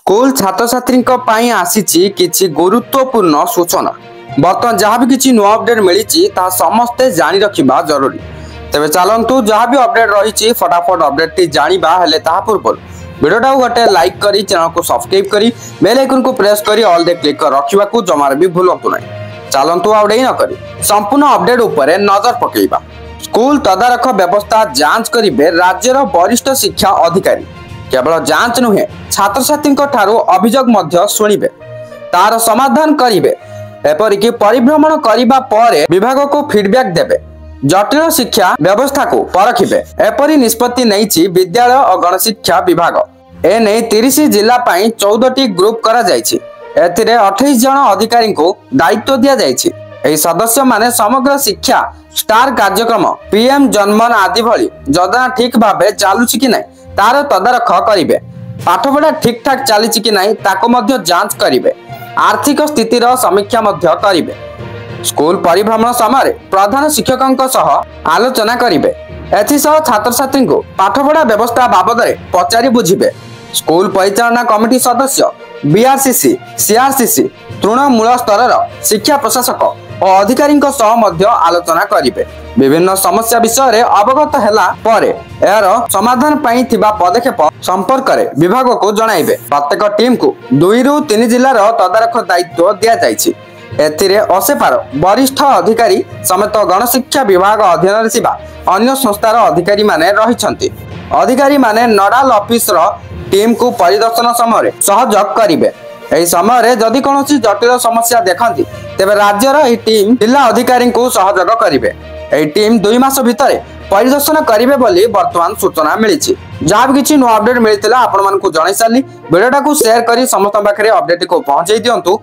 School छात्र छात्री आसी किछि गुरुत्वपूर्ण सूचना। बर्तमान जहाँ भी किछि नुआ अपडेट मिली समस्ते जानी रखिबा जरूरी। तेबे चलंतु जहाँ भी अपडेट रही फटाफट अपडेट टी जानिबा हेले ताहा पूर्व वीडियोटा गोटे लाइक करी चैनल को सब्सक्राइब करी बेल आइकन को प्रेस करी ऑल दे क्लिक कर रखिबा को जमार भी भूलंतु नहीं। चलंतु आउडे न करी संपूर्ण अपडेट उपरे नजर पकेइबा। स्कूल तदारख व्यवस्था जांच करिवे राज्यर वरिष्ठ शिक्षा अधिकारी। केवल जांच नुहे छात्र छात्री अभियोग मध्य शुणिबे तार समाधान करिवे। एपरिक परिभ्रमण करिबा परे विभाग को फीडबैक देबे। जटिल शिक्षा व्यवस्था को परखिबे। एपरि निष्पत्ति नैछि विद्यालय और गणशिक्षा विभाग। एने 30 जिला पाई 14टी ग्रुप करा जायछि। एथिरे 28 जन अधिकारी को दायित्व दिया जायछि। एही सदस्य माने समग्र शिक्षा स्टार कार्यक्रम पीएम जनमन आदि भली योजना ठीक भाबे चालुछि कि नै तार तदारख करिवे। पाठपढ़ा ठीक ठाक चली कि नहीं ताको मध्य जांच करिवे। आर्थिक स्थितिर समीक्षा मध्य करिवे। स्कूल परिभ्रमण समय प्रधान शिक्षकों सह आलोचना करिवे। एथिसह छात्र छात्री को पाठपढ़ा व्यवस्था बाबद पचारि बुझिबे। स्कूल परिचालना कमिटी सदस्य बीआरसीसी सीआरसीसी तृणमूल स्तर शिक्षा प्रशासक और अधिकारी आलोचना करिवे। विभिन्न समस्या विषय रे अवगत हेला परे यार समाधान पाई थिबा पदक्षेप संपर्क रे विभाग को जणाइबे। प्रत्येक टीम को 2 रु 3 जिलार तदारख दायित्व दिया जायछि। एथिरे असेपार वरिष्ठ अधिकारी समेत गणशिक्षा विभाग अधीन थिबा अन्य संस्थार अधिकारी माने रहिछन्ति। अधिकारी माने नोडाल ऑफिसर टीम को परिदर्शन समय सहयोग करिवे। एही समय जदि कोनोसी जटिल समस्या देखंती तेबे राज्यर एही टीम जिला अधिकारी को सहयोग करिवे। एही टीम 2 मास भितर परिदर्शन करिवे बोली वर्तमान सूचना मिली। जहाँ भी किछि नुआ अपडेट मिलतिला आपण मानकु जणाई सारली। वीडियोटा को शेयर करी समस्त पाखरे अपडेट को पहुंचाई दियंतु।